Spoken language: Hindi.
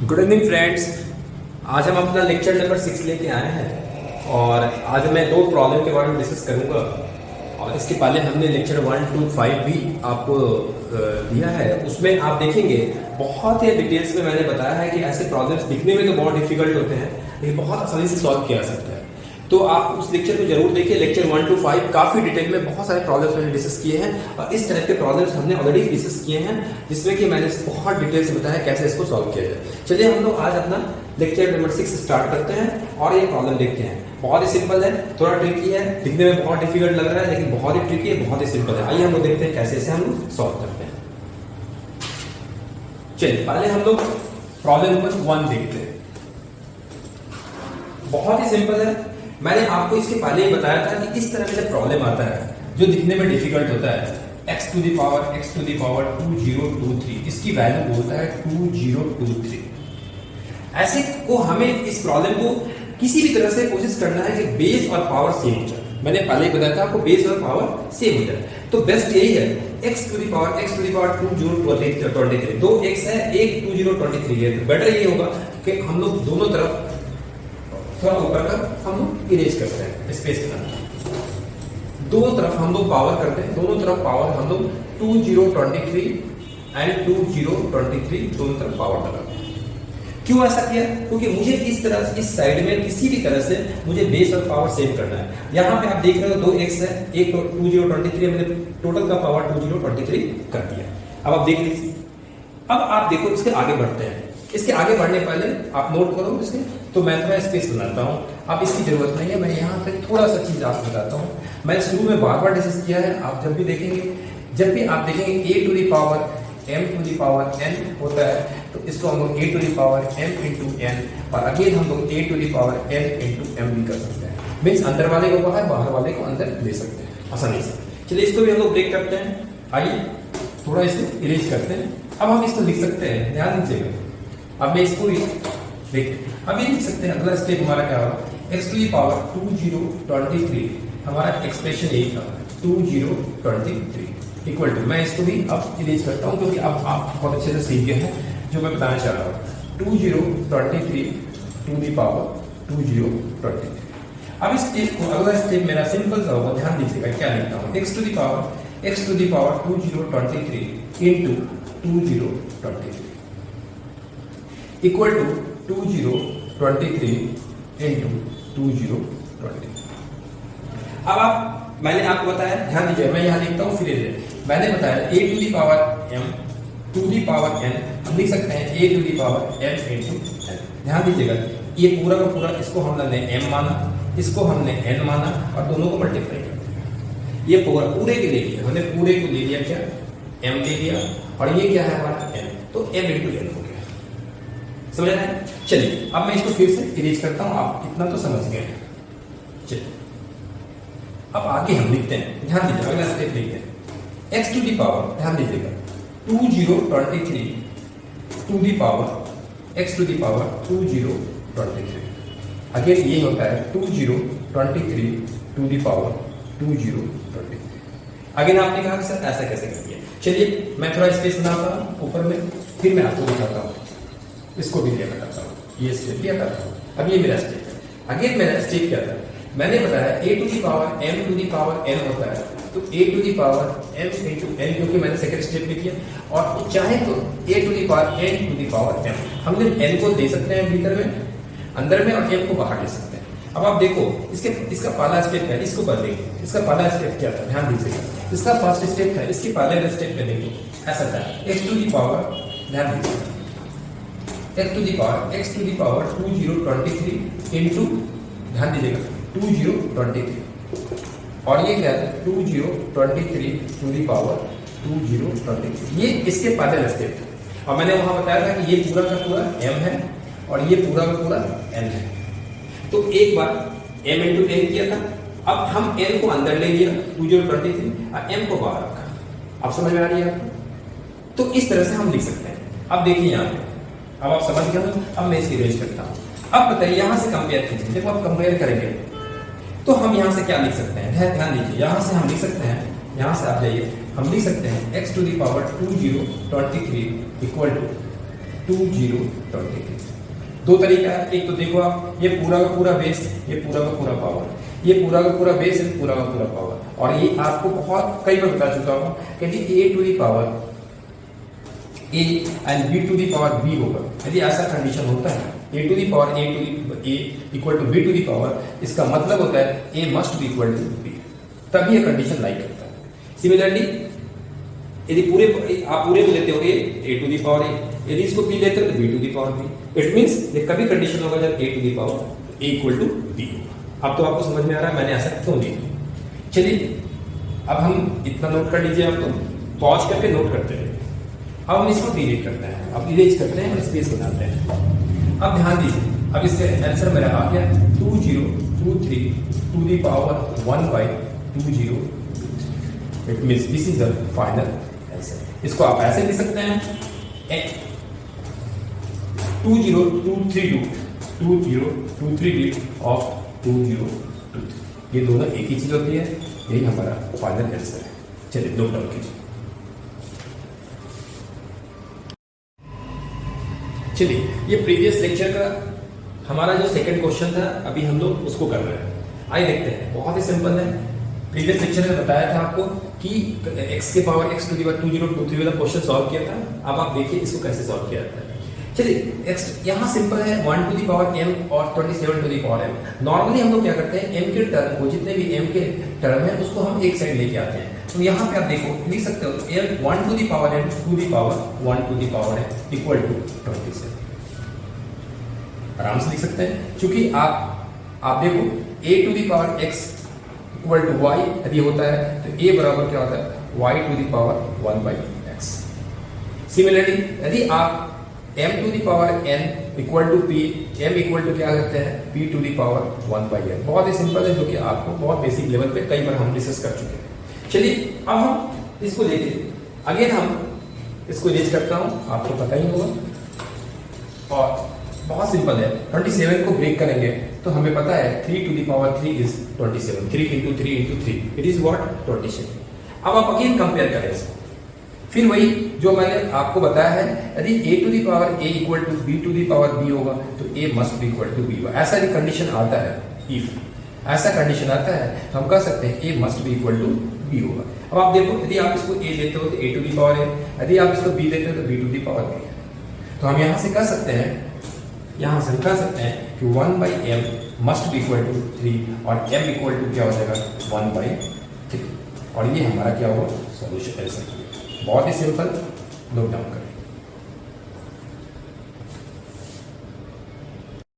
Good evening friends. आज हम अपना लेक्चर नंबर 6 लेके आए हैं और आज मैं दो प्रॉब्लम के बारे में डिस्कस करूंगा। और इसके पहले हमने लेक्चर 1 to 5 भी आपको दिया है। उसमें आप देखेंगे बहुत ही डिटेल्स में मैंने बताया है कि ऐसे प्रॉब्लम्स दिखने में तो बहुत डिफिकल्ट होते हैं लेकिन बहुत आसानी से सॉल्व किया जा सकता है। तो आप उस लेक्चर को जरूर देखिए। लेक्चर 1 to 5 काफी डिटेल में बहुत सारे प्रॉब्लम्स मैंने डिस्कस किए हैं और इस तरह के प्रॉब्लम्स हमने ऑलरेडी डिस्कस किए हैं जिसमें कि मैंने बहुत डिटेल से बताया कैसे इसको सॉल्व किया जाए। चलिए हम लोग आज अपना लेक्चर नंबर 6 स्टार्ट करते हैं और ये प्रॉब्लम देखते हैं। बहुत ही सिंपल है, थोड़ा ट्रिकी है, दिखने में बहुत डिफिकल्ट लग रहा है लेकिन बहुत ही ट्रिकी है, बहुत ही सिंपल है। आइए हम लोग देखते हैं कैसे इसे हम लोग सॉल्व करते हैं। चलिए पहले हम लोग प्रॉब्लम नंबर 1 देखते हैं। बहुत ही सिंपल है। मैंने आपको इसके पहले ही बताया था कि इस तरह का प्रॉब्लम आता है जो दिखने में डिफिकल्ट होता है, x to the power 2023, इसकी वैल्यू बोलता है 2023। ऐसे को हमें इस प्रॉब्लम को किसी भी तरह से कोशिश करना है कि बेस और पावर सेम हो जाए। मैंने पहले ही बताया था आपको बेस और पावर सेम हो जाए, तो बेस्ट यही है x to the power 2023। दो x है, एक 2023 है, तो बेटर ये होगा कि हम लोग दोनों तरफ थोड़ा ऊपर का हम लोग इरेज करते हैं स्पेस के अंदर। दोनों तरफ हम लोग पावर करते हैं, दोनों तरफ पावर हम लोग 2023 एंड 2023 दोनों तरफ पावर लगाते हैं। क्यों ऐसा किया? क्योंकि मुझे इस तरह इस साइड में किसी भी तरह से मुझे बेस और पावर सेव करना है। यहाँ पे आप देख रहे हो दो x है, एक 2023, मैंने टोटल का पावर 2023 कर दिया। अब आप देख लीजिए। अब आप देखो इसके आगे बढ़ते हैं। इसके आगे बढ़ने पहले आप नोट करो इसके, तो मैं थोड़ा स्पेस बनाता हूँ। अब इसकी जरूरत नहीं है, मैं यहाँ पे थोड़ा सा चीज आपको बताता हूँ। मैं शुरू में बार बार डिस्कस किया है, आप जब भी देखेंगे, जब भी आप देखेंगे a to the power m to the power n होता है तो इसको हम लोग a to the power m into n और अगेन हम लोग a to the power n into m भी कर सकते हैं। मीन्स अंदर वाले को बाहर, बाहर वाले को अंदर ले सकते हैं आसानी से। चलिए इसको भी हम लोग ब्रेक करते हैं। आइए थोड़ा इसे इरेज करते हैं। अब हम इसको लिख सकते हैं, ध्यान दीजिएगा। अब मैं इसको देखिए, अब ये लिख सकते हैं। अगला स्टेप हमारा क्या होगा, x to the power 2023, हमारा एक्सप्रेशन यही था 2023 इक्वल टू, मैं इसको भी अब इरेज करता हूं क्योंकि अब आप बहुत अच्छे से सीख गए हैं जो मैं बताना चाह रहा हूं। 2023 टू दी पावर 2023। अब इस स्टेप को, अगला स्टेप मेरा सिंपल सा होगा, ध्यान दीजिएगा क्या लिखता हूं, x to the power 2023 into 2023 equal to 2023 into 2023। अब आप, मैंने आपको बताया, ध्यान दीजिए, मैं यहाँ लिखता हूँ फिर मैंने बताया a to the power m to the power n, हम लिख सकते हैं a to the power m into n। ध्यान दीजिएगा, ये पूरा का पूरा, इसको हमने m माना, इसको हमने n माना और दोनों को मल्टीप्लाई कर दिया। ये पूरे के ले लिया, हमने पूरे को ले लिया, क्या m ले लिया और ये क्या है हमारा n, तो m into n हो गया। समझ रहे हैं? चलिए अब मैं इसको फिर से इरेज करता हूं, आप इतना तो समझ गए हैं। चलिए अब आगे हम लिखते हैं, ध्यान दीजिए, अगला स्टेप लिखते हैं x to the power, ध्यान दीजिएगा 2023 to the power x to the power 2023। Again ये होता है 2023 to the power 2023। अगेन आपने कहा कि सर ऐसा कैसे कर दिया? चलिए मैं थोड़ा स्पेस बनाता हूं ऊपर में, फिर मैं आपको दिखाता हूं। इसको भी लिया करता हूँ, ये स्टेप लिया करता हूँ। अब ये मेरा स्टेप है। अगेन मेरा स्टेप क्या था, मैंने बताया a to the power m to the power n होता है, तो a to the power m into n, क्योंकि मैंने सेकंड स्टेप लिख किया, और चाहे तो a to the power n to the power m, हमने n को दे सकते हैं भीतर में, अंदर में, और m को बाहर ले सकते हैं। अब आप देखो इसका पहला स्टेप है, इसको बदलेंगे। इसका पहला स्टेप क्या था, ध्यान दीजिएगा, इसका फर्स्ट स्टेप था, इसके पहले स्टेप में देखिए ऐसा था x to the power, ध्यान दीजिएगा, x to the power 2023 into, ध्यान दीजिएगा 2023, और ये क्या है 2023 टू दी पावर 2023। ये इसके पहले स्टेप था और मैंने वहां बताया था कि ये पूरा का पूरा m है और ये पूरा का पूरा n है। तो एक बार m into n किया था, अब हम n को अंदर ले लिया 2023 और m को बाहर रखा। अब समझ में आ रही है आपको? तो इस तरह से हम लिख सकते हैं। अब देखिए यहाँ पे, अब आप समझ गए ना। अब मैं इसे इरेज करता हूँ। अब बताइए यहाँ से कंपेयर कीजिए, देखो आप कंपेयर करेंगे तो हम यहाँ से क्या लिख सकते हैं, ध्यान दीजिए, यहाँ से हम लिख सकते हैं, यहाँ से आप जाइए, हम लिख सकते हैं x to the power 2023 equal to 2023। दो तरीका है, एक तो देखो आप, ये पूरा का पूरा बेस, ये पूरा का पूरा पावर, ये पूरा का पूरा बेस है, पूरा का पूरा पावर, और ये आपको बहुत कई बार बता चुका हूं कि a to the power a and b to the power b होगा। यदि ऐसा कंडीशन होता है a to the power a equal to b to the power, इसका मतलब होता है a must be equal to b, तभी ये कंडीशन लाइक करता है। सिमिलरली यदि आप पूरे को लेते हो a to the power a, यदि इसको b लेते हो तो b to the power b, it means ये कभी कंडीशन होगा जब a to the power a equal to b होगा। अब तो आपको समझ में आ रहा है मैंने ऐसा क्यों लिखा। चलिए अब हम इतना नोट कर लीजिए, आप तो पॉज करके नोट करते रहिए। अब हम इसको डिलीट करते हैं, अब इरेज करते हैं और स्पेस बनाते हैं। अब ध्यान दीजिए, अब इसका आंसर मेरा आ गया 2023 to the power 1/2023। It means this is the final answer. इसको आप ऐसे लिख सकते हैं 2023 ऑफ 2023। ये दोनों एक ही चीज होती है, यही हमारा फाइनल आंसर है। चलिए नोट डाउन कीजिए। चलिए ये प्रीवियस लेक्चर का हमारा जो सेकंड क्वेश्चन था, अभी हम लोग उसको कर रहे हैं। आइए देखते हैं, बहुत ही सिंपल है। प्रीवियस लेक्चर में बताया था आपको कि x के power x to the power 2023 वाला क्वेश्चन सॉल्व किया था। अब आप देखिए इसको कैसे सॉल्व किया जाता है। चलिए x यहाँ सिंपल है 1 टू दी पावर m और 27 to the power m। Normally हम लोग क्या करते हैं, m के टर्म को, जितने भी m के टर्म है उसको हम एक साइड लेके आते हैं। तो यहाँ पे आप देखो लिख सकते हो m 1 to the power m to the power 1 to the power m equal to 27। आराम से लिख सकते हैं, क्योंकि आप देखो a to the power x equal to y यदि होता है तो a बराबर क्या होता है y to the power 1/x। Similarly यदि आप m to the power n equal to p, m equal to क्या करते हैं p to the power 1/n। बहुत ही सिंपल है, जो कि आपको बहुत बेसिक लेवल पे कई बार हम डिस्कस कर चुके हैं। चलिए अब हम इसको लेके अगेन हम इसको इरेज करता हूं, आपको पता ही होगा। और बहुत सिंपल है, 27 को ब्रेक करेंगे तो हमें पता है 3 to the power 3 is 27, 3 into 3 into 3 it is what 27। अब आप अगेन कंपेयर करें इसको, फिर वही जो मैंने आपको बताया है, यदि a to the power a equal to b to the power b होगा तो a must be equal to b होगा। ऐसा भी कंडीशन आता है, इफ ऐसा कंडीशन आता है तो हम कह सकते हैं a must be equal to b होगा। अब आप देखो यदि आप इसको a लेते हो तो a to the power a, यदि आप इसको b लेते हो तो b to the power b। तो हम यहाँ से कह सकते हैं, यहाँ से कह सकते हैं कि 1/m must be equal to 3 और m इक्वल टू क्या हो जाएगा 1/3, और ये हमारा क्या होगा सॉल्यूशन आंसर। बहुत ही सिंपल, नोट डाउन करें।